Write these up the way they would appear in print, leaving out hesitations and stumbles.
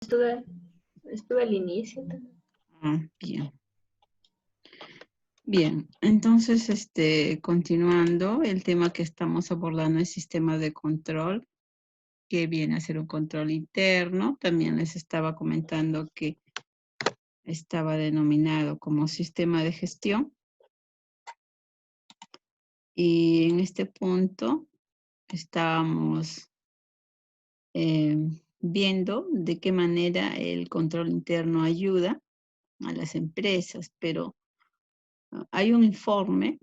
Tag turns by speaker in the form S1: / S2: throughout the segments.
S1: Estuve al inicio también.
S2: Bien. Bien, entonces, continuando, el tema que estamos abordando es sistemas de control, que viene a ser un control interno. También les estaba comentando que estaba denominado como sistema de gestión. Y en este punto estábamos viendo de qué manera el control interno ayuda a las empresas, pero hay un informe,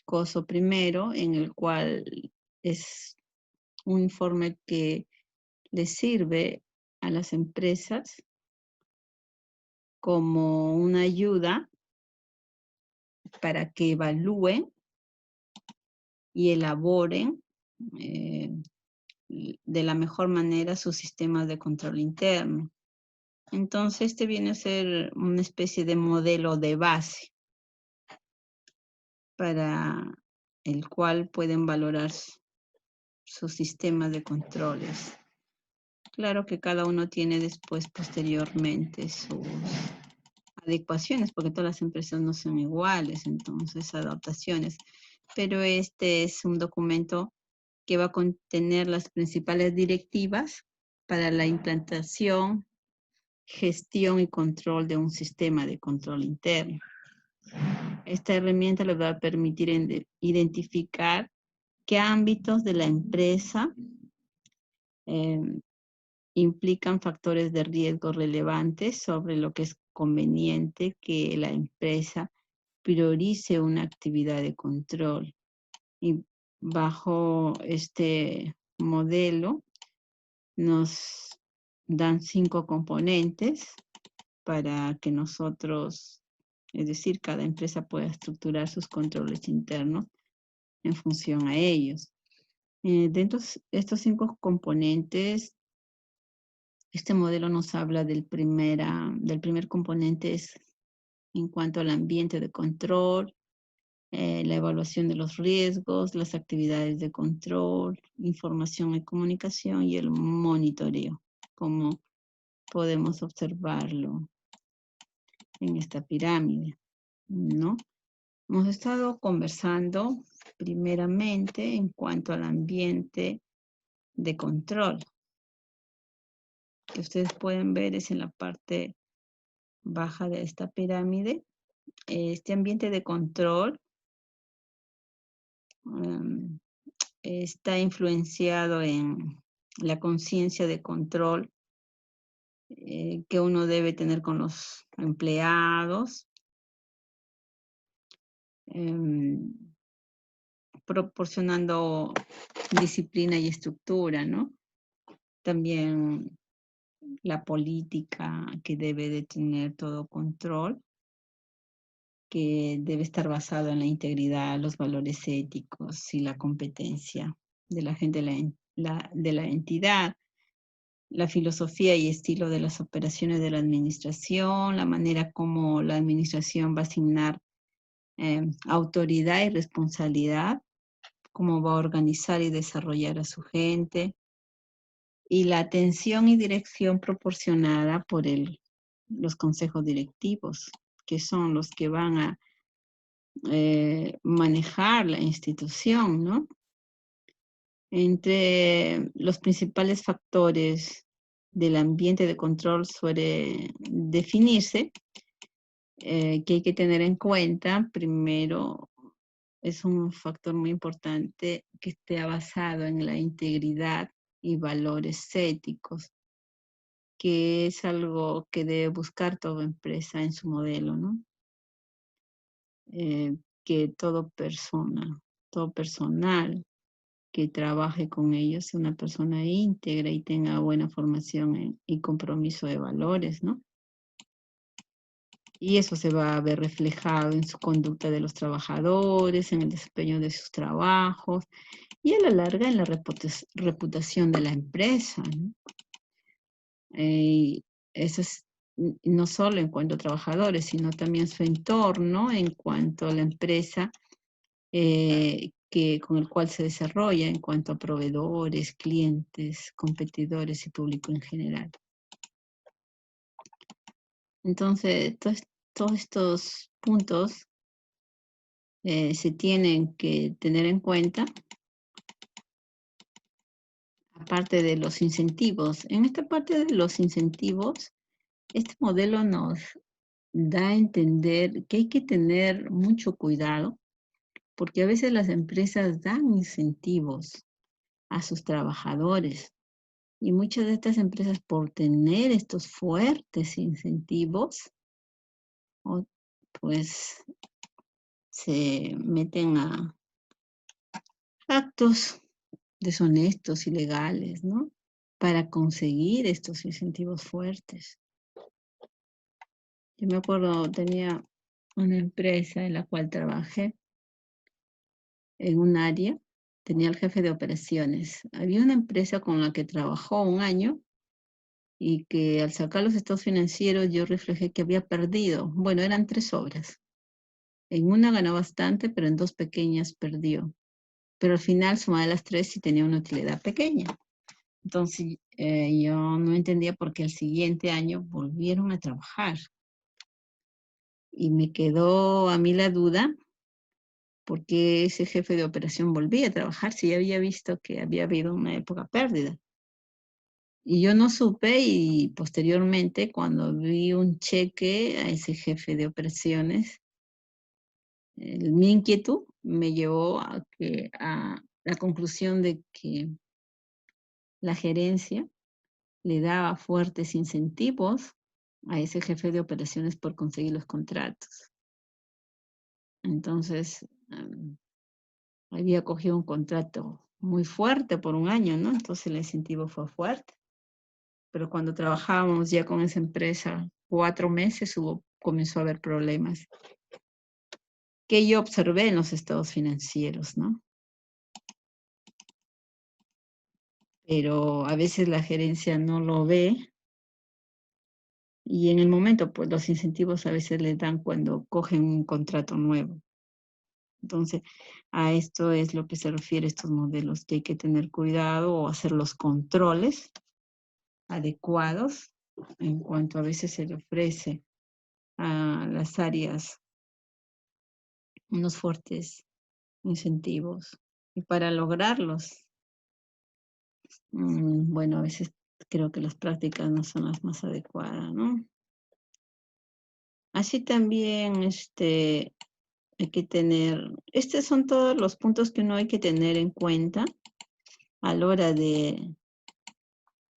S2: COSO primero, en el cual es un informe que les sirve a las empresas como una ayuda para que evalúen y elaboren de la mejor manera sus sistemas de control interno. Entonces, este viene a ser una especie de modelo de base para el cual pueden valorar sus sistemas de controles. Claro que cada uno tiene después, posteriormente, sus adecuaciones, porque todas las empresas no son iguales, entonces adaptaciones. Pero este es un documento que va a contener las principales directivas para la implantación, gestión y control de un sistema de control interno. Esta herramienta les va a permitir identificar qué ámbitos de la empresa implican factores de riesgo relevantes sobre lo que es conveniente que la empresa priorice una actividad de control. Y bajo este modelo nos dan 5 componentes para que nosotros, es decir, cada empresa pueda estructurar sus controles internos en función a ellos. Dentro de estos 5 componentes, este modelo nos habla del primer componente es en cuanto al ambiente de control, la evaluación de los riesgos, las actividades de control, información y comunicación y el monitoreo, como podemos observarlo en esta pirámide, ¿no? Hemos estado conversando primeramente en cuanto al ambiente de control. Que ustedes pueden ver es en la parte baja de esta pirámide. Este ambiente de control está influenciado en la conciencia de control que uno debe tener con los empleados, proporcionando disciplina y estructura, ¿no? También la política que debe de tener todo control, que debe estar basado en la integridad, los valores éticos y la competencia de la gente de la entidad, la filosofía y estilo de las operaciones de la administración, la manera como la administración va a asignar autoridad y responsabilidad, cómo va a organizar y desarrollar a su gente, y la atención y dirección proporcionada por los consejos directivos, que son los que van a manejar la institución, ¿no? Entre los principales factores del ambiente de control suele definirse, que hay que tener en cuenta, primero, es un factor muy importante que esté basado en la integridad y valores éticos, que es algo que debe buscar toda empresa en su modelo, ¿no? Que todo personal que trabaje con ellos sea una persona íntegra y tenga buena formación y compromiso de valores, ¿no? Y eso se va a ver reflejado en su conducta de los trabajadores, en el desempeño de sus trabajos y a la larga en la reputación de la empresa, ¿no? Eso es no solo en cuanto a trabajadores, sino también su entorno en cuanto a la empresa con el cual se desarrolla, en cuanto a proveedores, clientes, competidores y público en general. Entonces, todos estos puntos se tienen que tener en cuenta, aparte de los incentivos. En esta parte de los incentivos, este modelo nos da a entender que hay que tener mucho cuidado, porque a veces las empresas dan incentivos a sus trabajadores. Y muchas de estas empresas, por tener estos fuertes incentivos, o- pues se meten a actos deshonestos, ilegales, ¿no? Para conseguir estos incentivos fuertes. Yo me acuerdo, tenía una empresa en la cual trabajé en un área, tenía el jefe de operaciones. Había una empresa con la que trabajó un año y que al sacar los estados financieros yo reflejé que había perdido. Bueno, eran 3 obras. En una ganó bastante, pero en 2 pequeñas perdió. Pero al final, sumada las 3, sí tenía una utilidad pequeña. Entonces, yo no entendía por qué el siguiente año volvieron a trabajar. Y me quedó a mí la duda, por qué ese jefe de operación volvía a trabajar si ya había visto que había habido una época pérdida. Y yo no supe y posteriormente cuando vi un cheque a ese jefe de operaciones, mi inquietud me llevó a la conclusión de que la gerencia le daba fuertes incentivos a ese jefe de operaciones por conseguir los contratos. Entonces, había cogido un contrato muy fuerte por un año, ¿no? Entonces el incentivo fue fuerte. Pero cuando trabajábamos ya con esa empresa, 4 meses comenzó a haber problemas que yo observé en los estados financieros, ¿no? Pero a veces la gerencia no lo ve y en el momento, pues los incentivos a veces les dan cuando cogen un contrato nuevo. Entonces, a esto es lo que se refiere estos modelos, que hay que tener cuidado o hacer los controles adecuados en cuanto a veces se le ofrece a las áreas unos fuertes incentivos. Y para lograrlos, bueno, a veces creo que las prácticas no son las más adecuadas, ¿no? Así también, hay que tener, estos son todos los puntos que uno hay que tener en cuenta a la hora de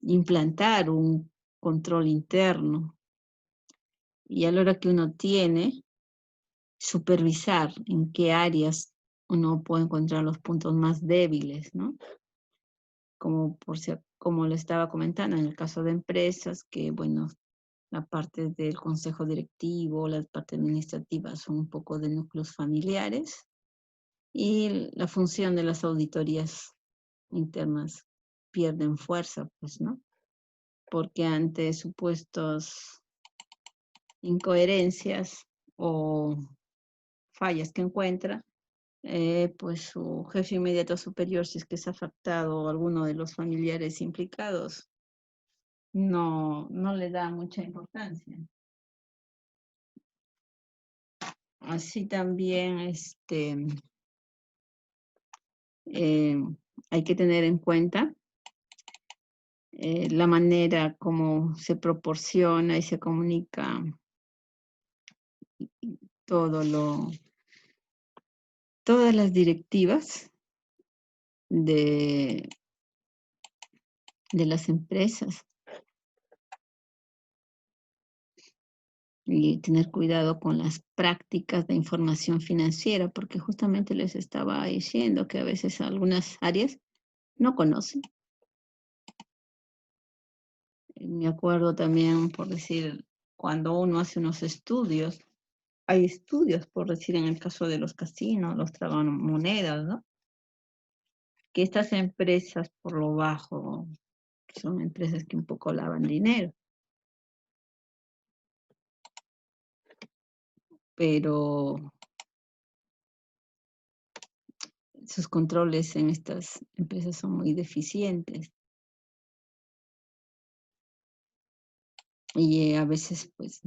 S2: implantar un control interno y a la hora que uno tiene, supervisar en qué áreas uno puede encontrar los puntos más débiles, ¿no? Como le estaba comentando, en el caso de empresas, que bueno, la parte del consejo directivo, la parte administrativa son un poco de núcleos familiares y la función de las auditorías internas pierden fuerza, pues, ¿no? Porque ante supuestos incoherencias o fallas que encuentra, pues su jefe inmediato superior, si es que se ha afectado alguno de los familiares implicados, no le da mucha importancia. Así también, eh, hay que tener en cuenta la manera como se proporciona y se comunica todo todas las directivas de, de las empresas y tener cuidado con las prácticas de información financiera, porque justamente les estaba diciendo que a veces algunas áreas no conocen. Me acuerdo también, por decir, cuando uno hace unos estudios, hay estudios, por decir, en el caso de los casinos, los tragamonedas, ¿no? Que estas empresas, por lo bajo, son empresas que un poco lavan dinero, pero sus controles en estas empresas son muy deficientes y a veces, pues,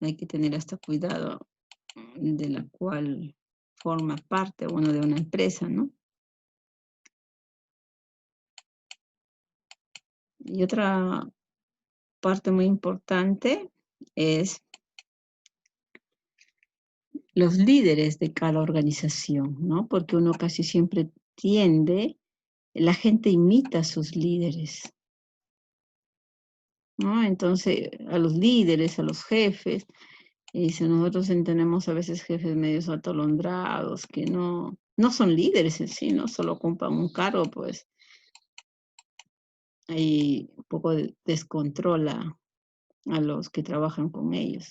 S2: hay que tener hasta cuidado de la cual forma parte uno de una empresa, ¿no? Y otra parte muy importante es los líderes de cada organización, ¿no? Porque uno casi siempre la gente imita a sus líderes, ¿no? Entonces, a los líderes, a los jefes, y si nosotros tenemos a veces jefes medios atolondrados, que no son líderes en sí, ¿no? Solo ocupan un cargo, pues ahí un poco descontrola a los que trabajan con ellos.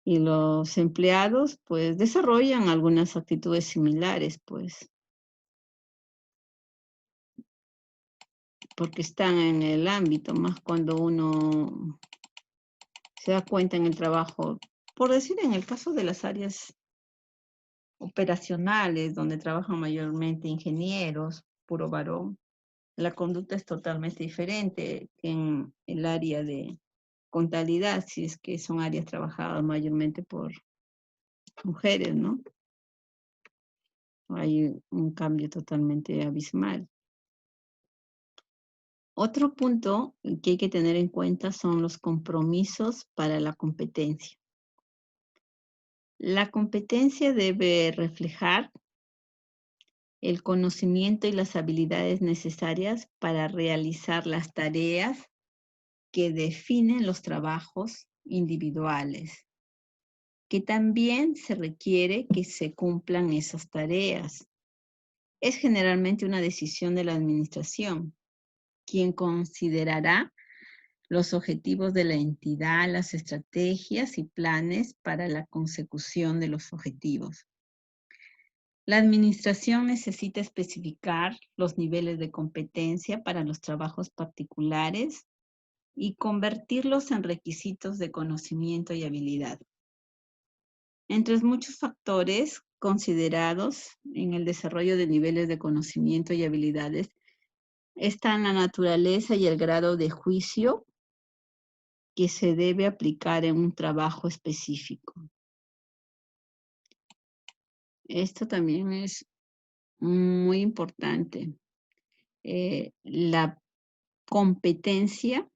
S2: Y los empleados, pues, desarrollan algunas actitudes similares, pues, porque están en el ámbito, más cuando uno se da cuenta en el trabajo, por decir, en el caso de las áreas operacionales, donde trabajan mayormente ingenieros, puro varón, la conducta es totalmente diferente que en el área de contabilidad, si es que son áreas trabajadas mayormente por mujeres, ¿no? Hay un cambio totalmente abismal. Otro punto que hay que tener en cuenta son los compromisos para la competencia. La competencia debe reflejar el conocimiento y las habilidades necesarias para realizar las tareas que definen los trabajos individuales, que también se requiere que se cumplan esas tareas. Es generalmente una decisión de la administración, quien considerará los objetivos de la entidad, las estrategias y planes para la consecución de los objetivos. La administración necesita especificar los niveles de competencia para los trabajos particulares y convertirlos en requisitos de conocimiento y habilidad. Entre muchos factores considerados en el desarrollo de niveles de conocimiento y habilidades están la naturaleza y el grado de juicio que se debe aplicar en un trabajo específico. Esto también es muy importante. La competencia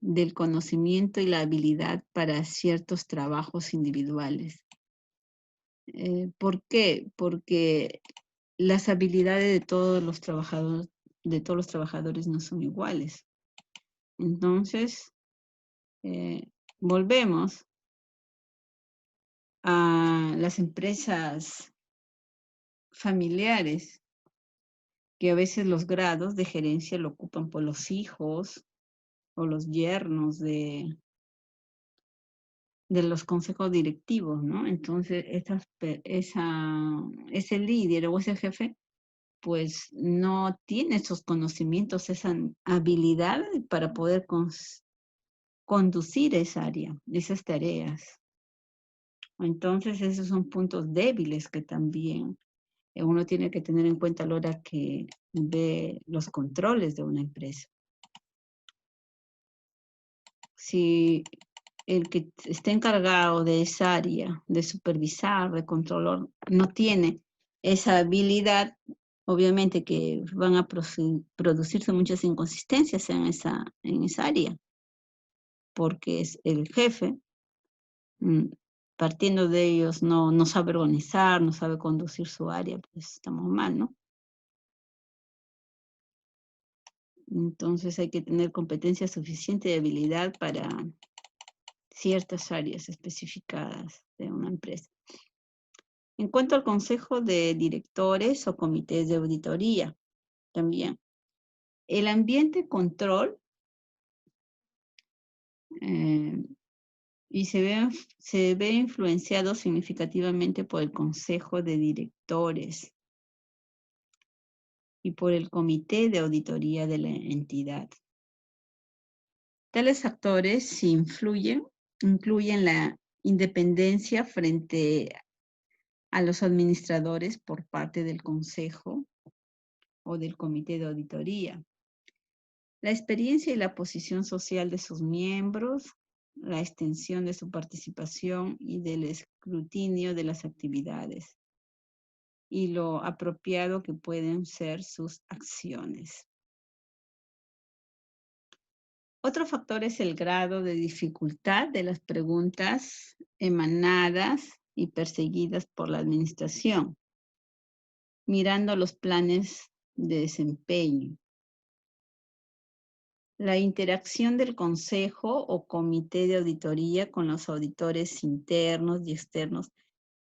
S2: del conocimiento y la habilidad para ciertos trabajos individuales. ¿Por qué? Porque las habilidades de todos los trabajadores no son iguales. Entonces, volvemos a las empresas familiares, que a veces los grados de gerencia lo ocupan por los hijos o los yernos de los consejos directivos, ¿no? Entonces, ese líder o ese jefe, pues no tiene esos conocimientos, esa habilidad para poder conducir esa área, esas tareas. Entonces, esos son puntos débiles que también uno tiene que tener en cuenta a la hora que ve los controles de una empresa. Si el que está encargado de esa área, de supervisar, de controlar, no tiene esa habilidad, obviamente que van a producirse muchas inconsistencias en esa área, porque es el jefe, mm, partiendo de ellos, no sabe organizar, no sabe conducir su área, pues estamos mal, ¿no? Entonces hay que tener competencia suficiente y habilidad para ciertas áreas especificadas de una empresa. En cuanto al consejo de directores o comités de auditoría, también, el ambiente control y se ve influenciado significativamente por el consejo de directores y por el comité de auditoría de la entidad. Tales factores incluyen la independencia frente a los administradores por parte del consejo o del comité de auditoría, la experiencia y la posición social de sus miembros, la extensión de su participación y del escrutinio de las actividades y lo apropiado que pueden ser sus acciones. Otro factor es el grado de dificultad de las preguntas emanadas y perseguidas por la administración, mirando los planes de desempeño. La interacción del consejo o comité de auditoría con los auditores internos y externos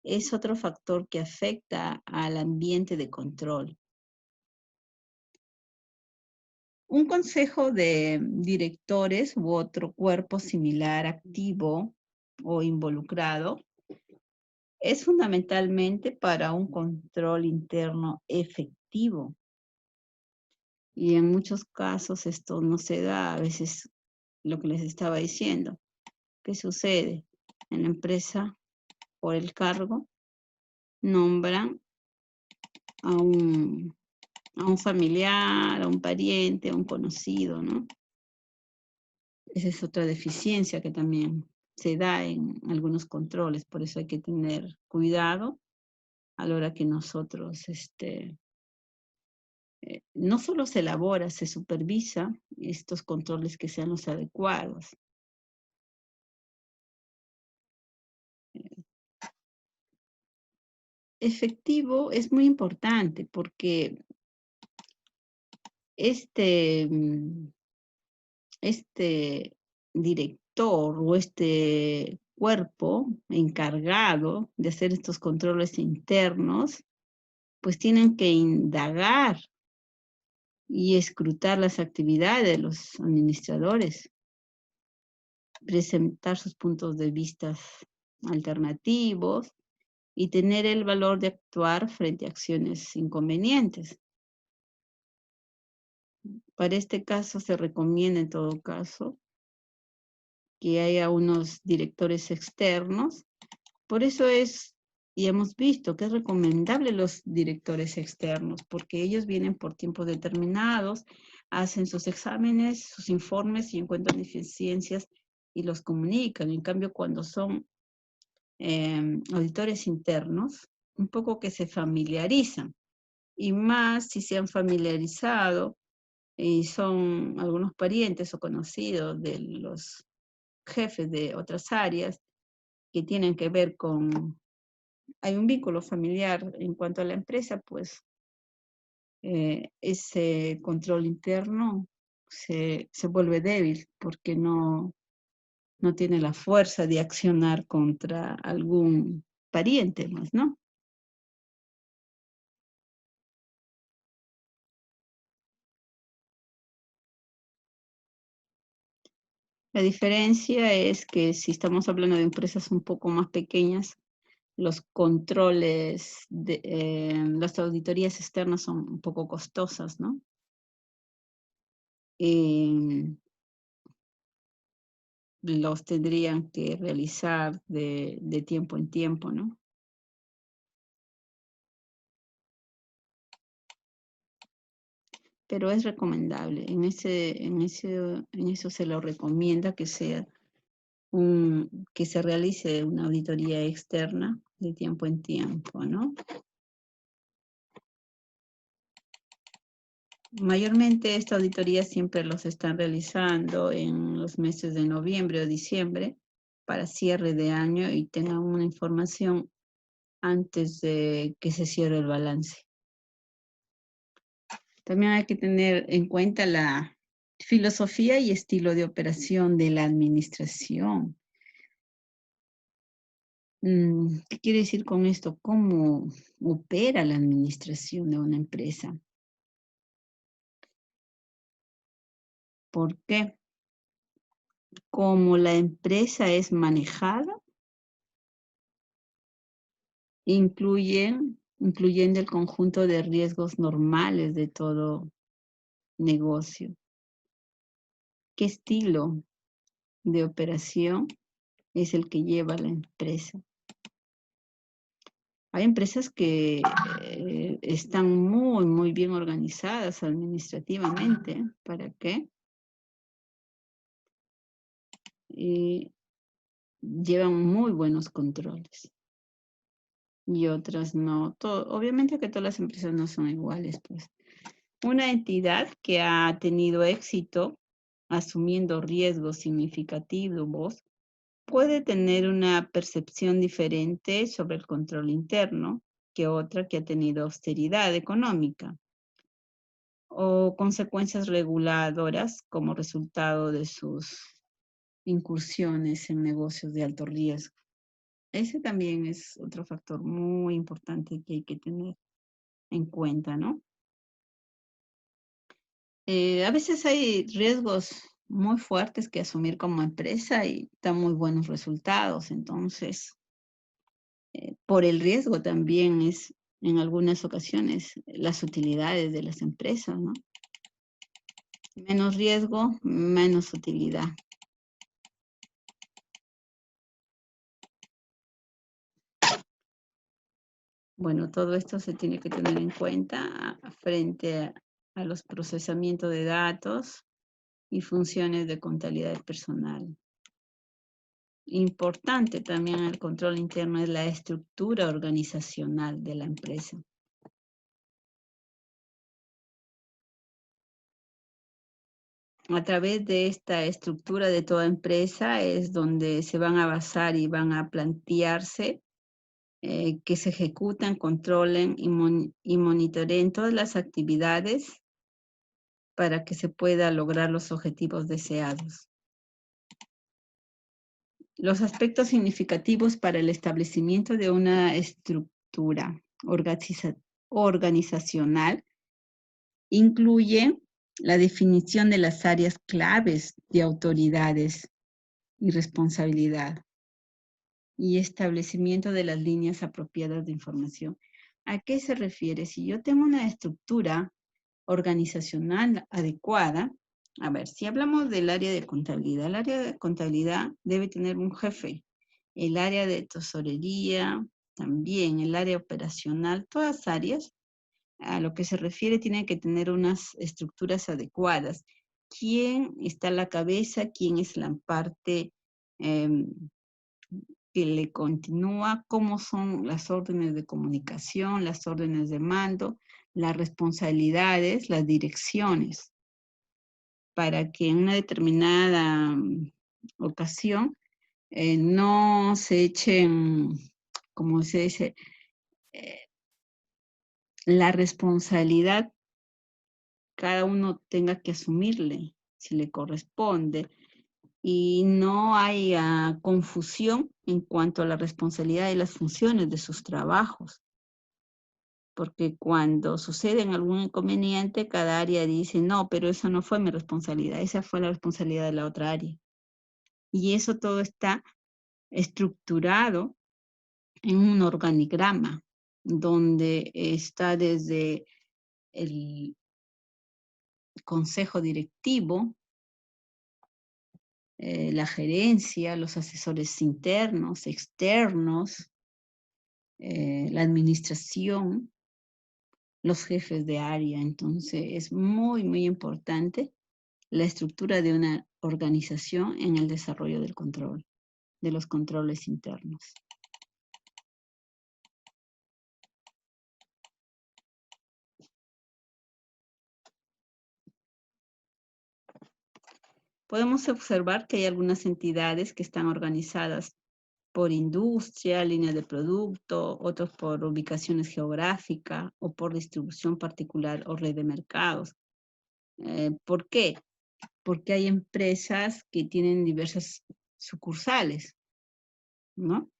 S2: es otro factor que afecta al ambiente de control. Un consejo de directores u otro cuerpo similar activo o involucrado es fundamentalmente para un control interno efectivo. Y en muchos casos esto no se da, a veces lo que les estaba diciendo. ¿Qué sucede? En la empresa, por el cargo, nombran a un familiar, a un pariente, a un conocido, ¿no? Esa es otra deficiencia que también se da en algunos controles, por eso hay que tener cuidado a la hora que nosotros, no solo se elabora, se supervisa estos controles que sean los adecuados. Efectivo es muy importante porque este director o este cuerpo encargado de hacer estos controles internos, pues tienen que indagar y escrutar las actividades de los administradores, presentar sus puntos de vista alternativos y tener el valor de actuar frente a acciones inconvenientes. Para este caso se recomienda en todo caso que haya unos directores externos. Por eso es, y hemos visto que es recomendable los directores externos, porque ellos vienen por tiempos determinados, hacen sus exámenes, sus informes y encuentran deficiencias y los comunican. En cambio, cuando son auditores internos, un poco que se familiarizan, y más si se han familiarizado y son algunos parientes o conocidos de los jefes de otras áreas que tienen que ver con, hay un vínculo familiar en cuanto a la empresa, pues ese control interno se vuelve débil porque no tiene la fuerza de accionar contra algún pariente más, ¿no? La diferencia es que si estamos hablando de empresas un poco más pequeñas, los controles, las auditorías externas son un poco costosas, ¿no? Los tendrían que realizar de tiempo en tiempo, ¿no? Pero es recomendable, en eso se lo recomienda que sea que se realice una auditoría externa de tiempo en tiempo, ¿no? Mayormente esta auditoría siempre los están realizando en los meses de noviembre o diciembre para cierre de año y tengan una información antes de que se cierre el balance. También hay que tener en cuenta la filosofía y estilo de operación de la administración. ¿Qué quiere decir con esto? ¿Cómo opera la administración de una empresa? ¿Por qué? Como la empresa es manejada, incluyendo el conjunto de riesgos normales de todo negocio. ¿Qué estilo de operación es el que lleva la empresa? Hay empresas que están muy, muy bien organizadas administrativamente. ¿Para qué? llevan muy buenos controles y otras no. Obviamente que todas las empresas no son iguales, pues. Una entidad que ha tenido éxito asumiendo riesgos significativos puede tener una percepción diferente sobre el control interno que otra que ha tenido austeridad económica o consecuencias reguladoras como resultado de sus incursiones en negocios de alto riesgo. Ese también es otro factor muy importante que hay que tener en cuenta, ¿no? A veces hay riesgos muy fuertes que asumir como empresa y dan muy buenos resultados. Entonces, por el riesgo también es en algunas ocasiones las utilidades de las empresas, ¿no? Menos riesgo, menos utilidad. Bueno, todo esto se tiene que tener en cuenta frente a los procesamientos de datos y funciones de contabilidad personal. Importante también el control interno es la estructura organizacional de la empresa. A través de esta estructura de toda empresa es donde se van a basar y van a plantearse que se ejecutan, controlen y monitoreen todas las actividades para que se pueda lograr los objetivos deseados. Los aspectos significativos para el establecimiento de una estructura organizacional incluyen la definición de las áreas claves de autoridades y responsabilidad y establecimiento de las líneas apropiadas de información. ¿A qué se refiere? Si yo tengo una estructura organizacional adecuada, a ver, si hablamos del área de contabilidad, el área de contabilidad debe tener un jefe, el área de tesorería, también el área operacional, todas áreas a lo que se refiere tienen que tener unas estructuras adecuadas. ¿Quién está a la cabeza? ¿Quién es la parte que le continúa? ¿Cómo son las órdenes de comunicación, las órdenes de mando, las responsabilidades, las direcciones? Para que en una determinada ocasión no se echen, como se dice, la responsabilidad cada uno tenga que asumirle si le corresponde y no haya confusión en cuanto a la responsabilidad y las funciones de sus trabajos. Porque cuando sucede algún inconveniente, cada área dice, no, pero eso no fue mi responsabilidad, esa fue la responsabilidad de la otra área. Y eso todo está estructurado en un organigrama donde está desde el consejo directivo, la gerencia, los asesores internos, externos, la administración, los jefes de área. Entonces, es muy, muy importante la estructura de una organización en el desarrollo del control, de los controles internos. Podemos observar que hay algunas entidades que están organizadas por industria, línea de producto, otros por ubicaciones geográficas o por distribución particular o red de mercados. ¿Por qué? Porque hay empresas que tienen diversas sucursales, ¿no?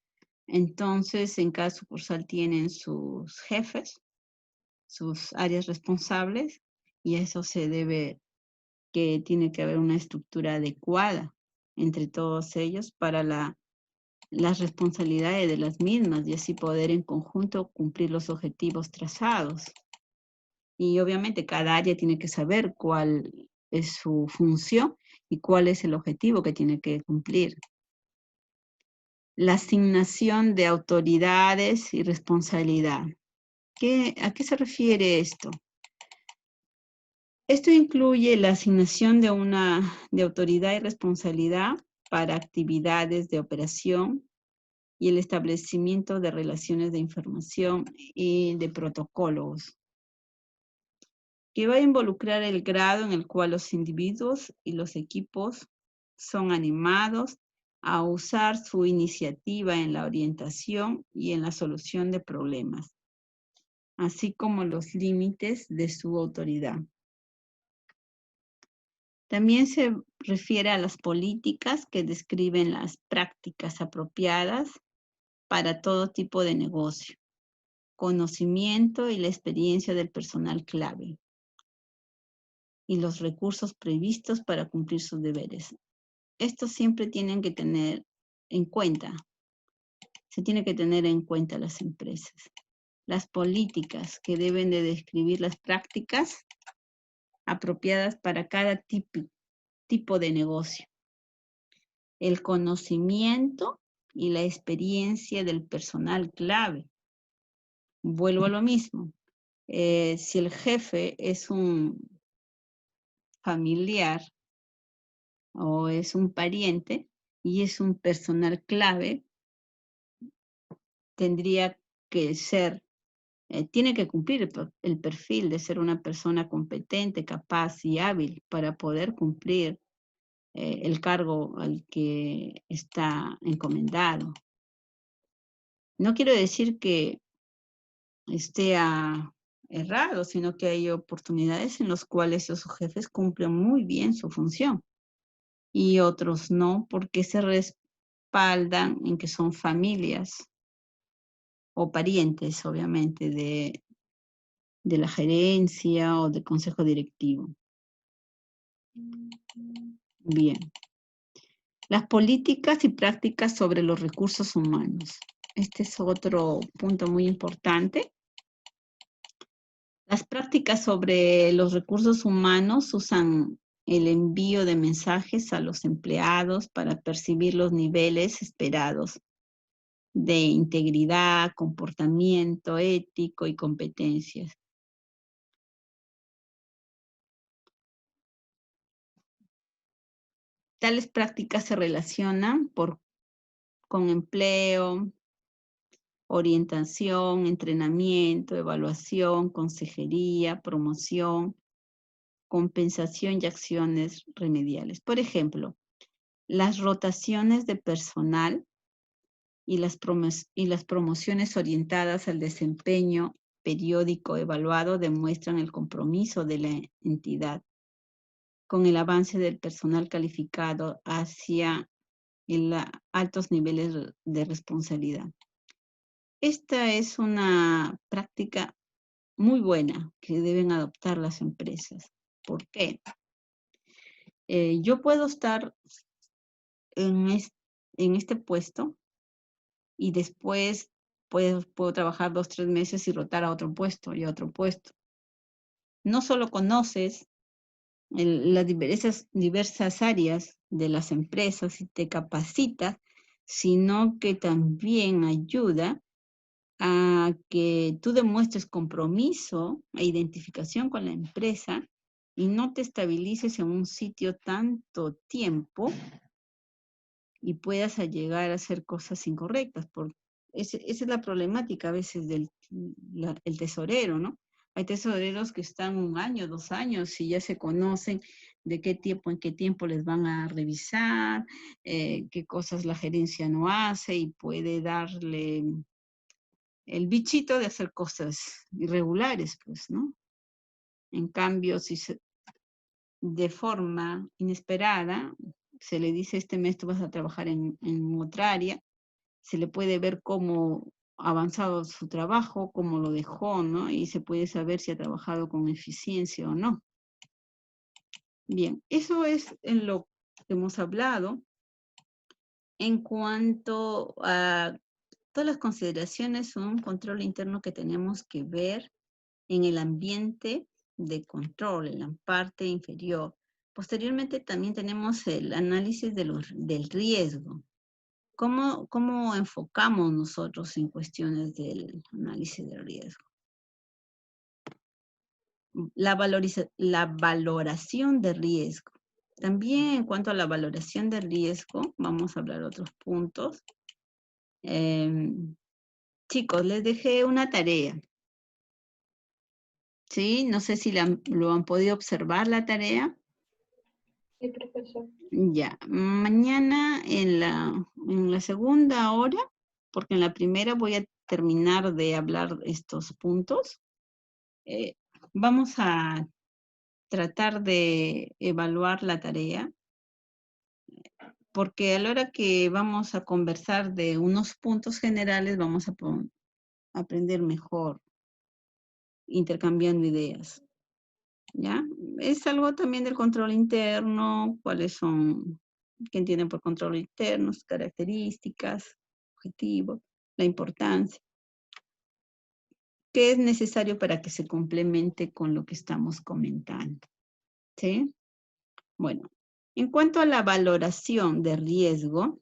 S2: Entonces, en cada sucursal tienen sus jefes, sus áreas responsables, y eso se debe que tiene que haber una estructura adecuada entre todos ellos para las responsabilidades de las mismas y así poder en conjunto cumplir los objetivos trazados. Y obviamente cada área tiene que saber cuál es su función y cuál es el objetivo que tiene que cumplir. La asignación de autoridades y responsabilidad. ¿A qué se refiere esto? Esto incluye la asignación de autoridad y responsabilidad para actividades de operación y el establecimiento de relaciones de información y de protocolos, que va a involucrar el grado en el cual los individuos y los equipos son animados a usar su iniciativa en la orientación y en la solución de problemas, así como los límites de su autoridad. También se refiere a las políticas que describen las prácticas apropiadas para todo tipo de negocio, conocimiento y la experiencia del personal clave, y los recursos previstos para cumplir sus deberes. Estos siempre tienen que tener en cuenta, se tiene que tener en cuenta las empresas. Las políticas que deben de describir las prácticas apropiadas para cada tipo de negocio. El conocimiento y la experiencia del personal clave. Vuelvo a lo mismo. Si el jefe es un familiar o es un pariente y es un personal clave, tendría que ser, tiene que cumplir el perfil de ser una persona competente, capaz y hábil para poder cumplir el cargo al que está encomendado. No quiero decir que esté errado, sino que hay oportunidades en las cuales esos jefes cumplen muy bien su función y otros no, porque se respaldan en que son familias o parientes, obviamente, de la gerencia o del consejo directivo. Bien. Las políticas y prácticas sobre los recursos humanos. Este es otro punto muy importante. Las prácticas sobre los recursos humanos usan el envío de mensajes a los empleados para percibir los niveles esperados de integridad, comportamiento ético y competencias. Tales prácticas se relacionan con empleo, orientación, entrenamiento, evaluación, consejería, promoción, compensación y acciones remediales. Por ejemplo, las rotaciones de personal y las promociones orientadas al desempeño periódico evaluado demuestran el compromiso de la entidad con el avance del personal calificado hacia altos niveles de responsabilidad. Esta es una práctica muy buena que deben adoptar las empresas. ¿Por qué? Yo puedo estar en este puesto y después puedo trabajar 2, 3 meses y rotar a otro puesto y a otro puesto. No solo conoces las diversas áreas de las empresas y te capacitas, sino que también ayuda a que tú demuestres compromiso e identificación con la empresa y no te estabilices en un sitio tanto tiempo y puedas llegar a hacer cosas incorrectas. Esa es la problemática a veces del el tesorero, ¿no? Hay tesoreros que están 1 año, 2 años y ya se conocen de qué tiempo en qué tiempo les van a revisar, qué cosas la gerencia no hace y puede darle el bichito de hacer cosas irregulares, pues, ¿no? En cambio, si de forma inesperada se le dice este mes tú vas a trabajar en otra área, se le puede ver cómo ha avanzado su trabajo, cómo lo dejó, ¿no? Y se puede saber si ha trabajado con eficiencia o no. Bien, eso es en lo que hemos hablado. En cuanto a todas las consideraciones, un control interno que tenemos que ver en el ambiente de control, en la parte inferior. Posteriormente también tenemos el análisis del riesgo. ¿Cómo enfocamos nosotros en cuestiones del análisis del riesgo? La valoración de riesgo. También en cuanto a la valoración de riesgo, vamos a hablar de otros puntos. Chicos, les dejé una tarea. ¿Sí? No sé si lo han podido observar la tarea.
S1: Sí, profesor.
S2: Ya, mañana en la segunda hora, porque en la primera voy a terminar de hablar estos puntos, vamos a tratar de evaluar la tarea, porque a la hora que vamos a conversar de unos puntos generales, vamos a aprender mejor, intercambiando ideas. ¿Ya? Es algo también del control interno, cuáles son, qué entienden por control interno, sus características, objetivos, la importancia, qué es necesario para que se complemente con lo que estamos comentando. ¿Sí? Bueno, en cuanto a la valoración de riesgo,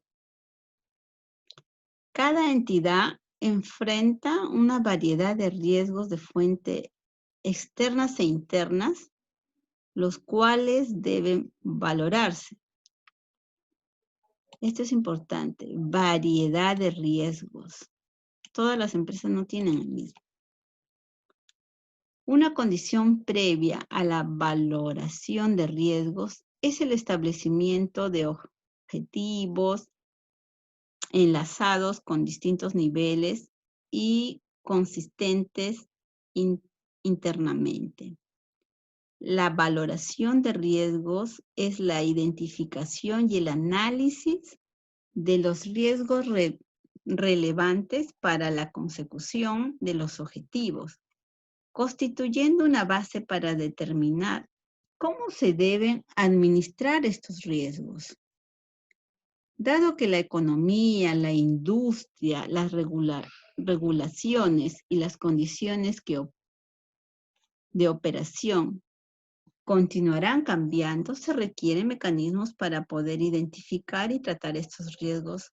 S2: cada entidad enfrenta una variedad de riesgos de fuente externas e internas, los cuales deben valorarse. Esto es importante, variedad de riesgos. Todas las empresas no tienen el mismo. Una condición previa a la valoración de riesgos es el establecimiento de objetivos enlazados con distintos niveles y consistentes internamente. La valoración de riesgos es la identificación y el análisis de los riesgos relevantes para la consecución de los objetivos, constituyendo una base para determinar cómo se deben administrar estos riesgos. Dado que la economía, la industria, las regulaciones y las condiciones de operación continuarán cambiando, se requieren mecanismos para poder identificar y tratar estos riesgos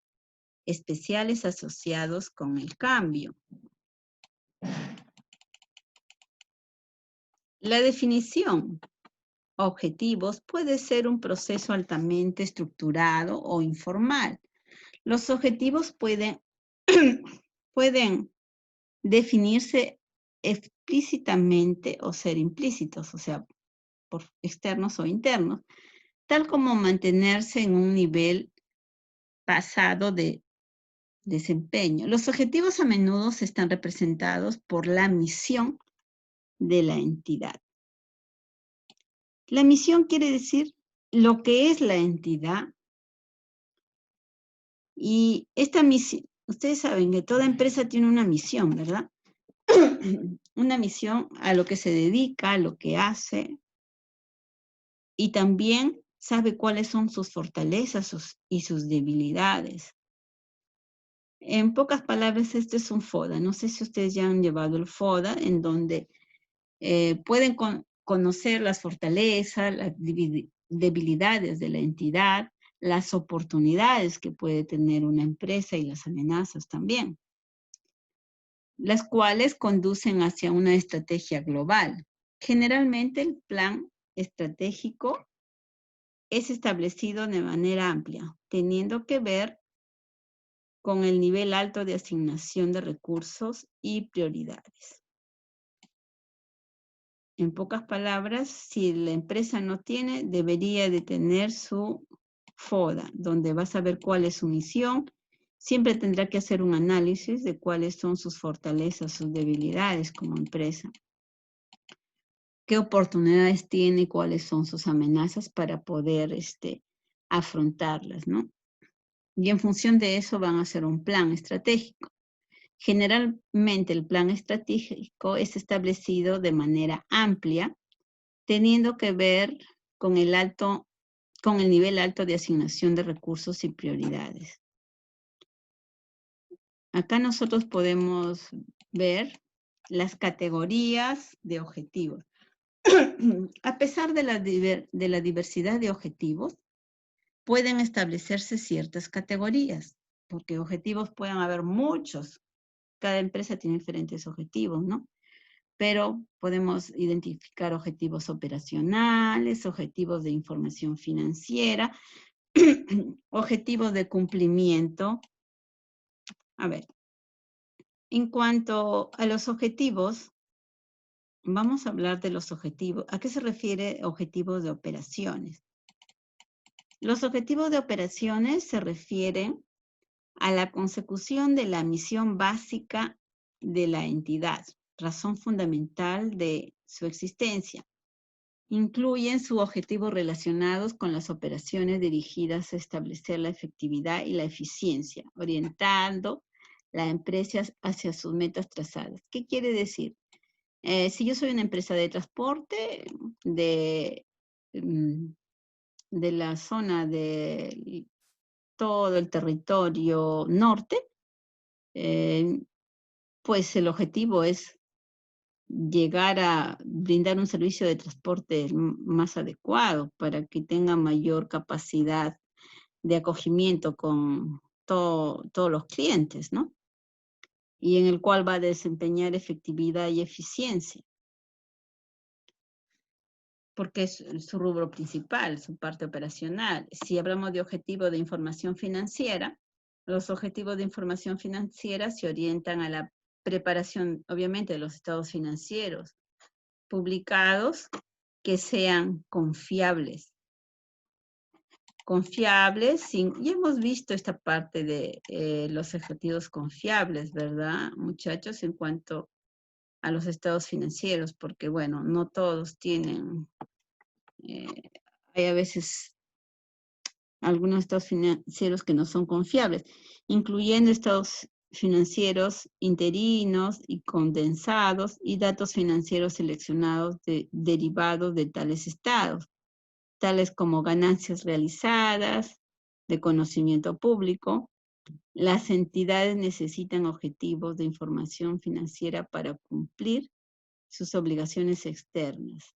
S2: especiales asociados con el cambio. La definición objetivos puede ser un proceso altamente estructurado o informal. Los objetivos pueden definirse explícitamente o ser implícitos, o sea, por externos o internos, tal como mantenerse en un nivel pasado de desempeño. Los objetivos a menudo están representados por la misión de la entidad. La misión quiere decir lo que es la entidad. Y esta misión, ustedes saben que toda empresa tiene una misión, ¿verdad? Una misión a lo que se dedica, a lo que hace, y también sabe cuáles son sus fortalezas y sus debilidades. En pocas palabras, este es un FODA. No sé si ustedes ya han llevado el FODA, en donde pueden conocer las fortalezas, las debilidades de la entidad, las oportunidades que puede tener una empresa y las amenazas también, las cuales conducen hacia una estrategia global. Generalmente el plan estratégico es establecido de manera amplia, teniendo que ver con el nivel alto de asignación de recursos y prioridades. En pocas palabras, si la empresa no tiene, debería de tener su FODA, donde va a saber cuál es su misión. Siempre tendrá que hacer un análisis de cuáles son sus fortalezas, sus debilidades como empresa. Qué oportunidades tiene y cuáles son sus amenazas para poder afrontarlas, ¿no? Y en función de eso van a hacer un plan estratégico. Generalmente el plan estratégico es establecido de manera amplia, teniendo que ver con el nivel alto de asignación de recursos y prioridades. Acá nosotros podemos ver las categorías de objetivos. A pesar de la diversidad de objetivos, pueden establecerse ciertas categorías, porque objetivos pueden haber muchos. Cada empresa tiene diferentes objetivos, ¿no? pero podemos identificar objetivos operacionales, objetivos de información financiera, objetivos de cumplimiento. A ver, en cuanto a los objetivos, vamos a hablar de los objetivos. ¿A qué se refiere objetivos de operaciones? Los objetivos de operaciones se refieren a la consecución de la misión básica de la entidad, razón fundamental de su existencia. Incluyen sus objetivos relacionados con las operaciones dirigidas a establecer la efectividad y la eficiencia, orientando la empresa hacia sus metas trazadas. ¿Qué quiere decir? Si yo soy una empresa de transporte de la zona de todo el territorio norte, pues el objetivo es llegar a brindar un servicio de transporte más adecuado para que tenga mayor capacidad de acogimiento con todos los clientes, ¿no? Y en el cual va a desempeñar efectividad y eficiencia, porque es su rubro principal, su parte operacional. Si hablamos de objetivos de información financiera, los objetivos de información financiera se orientan a la preparación, obviamente, de los estados financieros publicados que sean confiables. Ya hemos visto esta parte de los objetivos confiables, ¿verdad, muchachos? En cuanto a los estados financieros, porque, bueno, no todos tienen, hay a veces algunos estados financieros que no son confiables, incluyendo estados financieros interinos y condensados y datos financieros seleccionados derivados de tales estados, tales como ganancias realizadas, de conocimiento público. Las entidades necesitan objetivos de información financiera para cumplir sus obligaciones externas.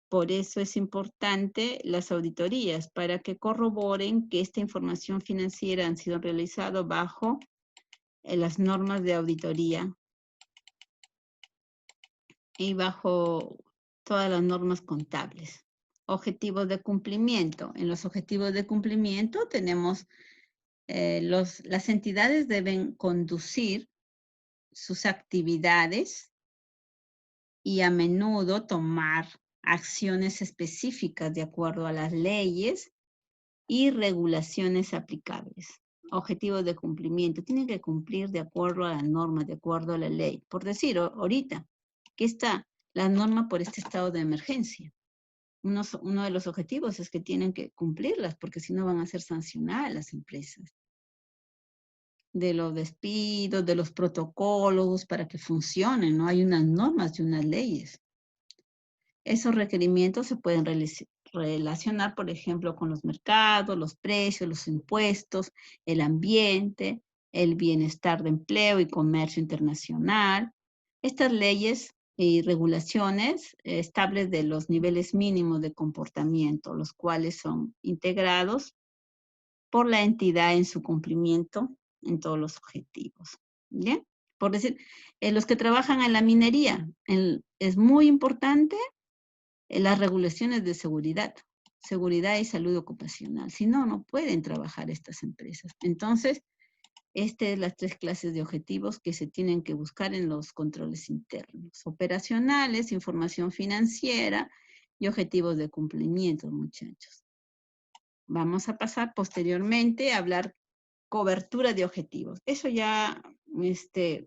S2: Por eso es importante las auditorías, para que corroboren que esta información financiera han sido realizadas bajo las normas de auditoría y bajo todas las normas contables. Objetivos de cumplimiento. En los objetivos de cumplimiento tenemos, las entidades deben conducir sus actividades y a menudo tomar acciones específicas de acuerdo a las leyes y regulaciones aplicables. Objetivos de cumplimiento. Tienen que cumplir de acuerdo a la norma, de acuerdo a la ley. Por decir, ahorita, ¿qué está? La norma por este estado de emergencia. Uno de los objetivos es que tienen que cumplirlas, porque si no van a ser sancionadas las empresas. De los despidos, de los protocolos para que funcionen, ¿no? Hay unas normas y unas leyes. Esos requerimientos se pueden relacionar, por ejemplo, con los mercados, los precios, los impuestos, el ambiente, el bienestar de empleo y comercio internacional. Estas leyes y regulaciones establecen los niveles mínimos de comportamiento, los cuales son integrados por la entidad en su cumplimiento en todos los objetivos. ¿Bien? Por decir, los que trabajan en la minería, es muy importante las regulaciones de seguridad y salud ocupacional. Si no, no pueden trabajar estas empresas. Entonces, estas son las 3 clases de objetivos que se tienen que buscar en los controles internos. Operacionales, información financiera y objetivos de cumplimiento, muchachos. Vamos a pasar posteriormente a hablar cobertura de objetivos. Eso ya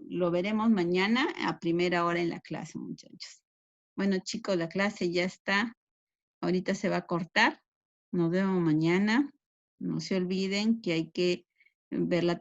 S2: lo veremos mañana a primera hora en la clase, muchachos. Bueno, chicos, la clase ya está. Ahorita se va a cortar. Nos vemos mañana. No se olviden que hay que ver la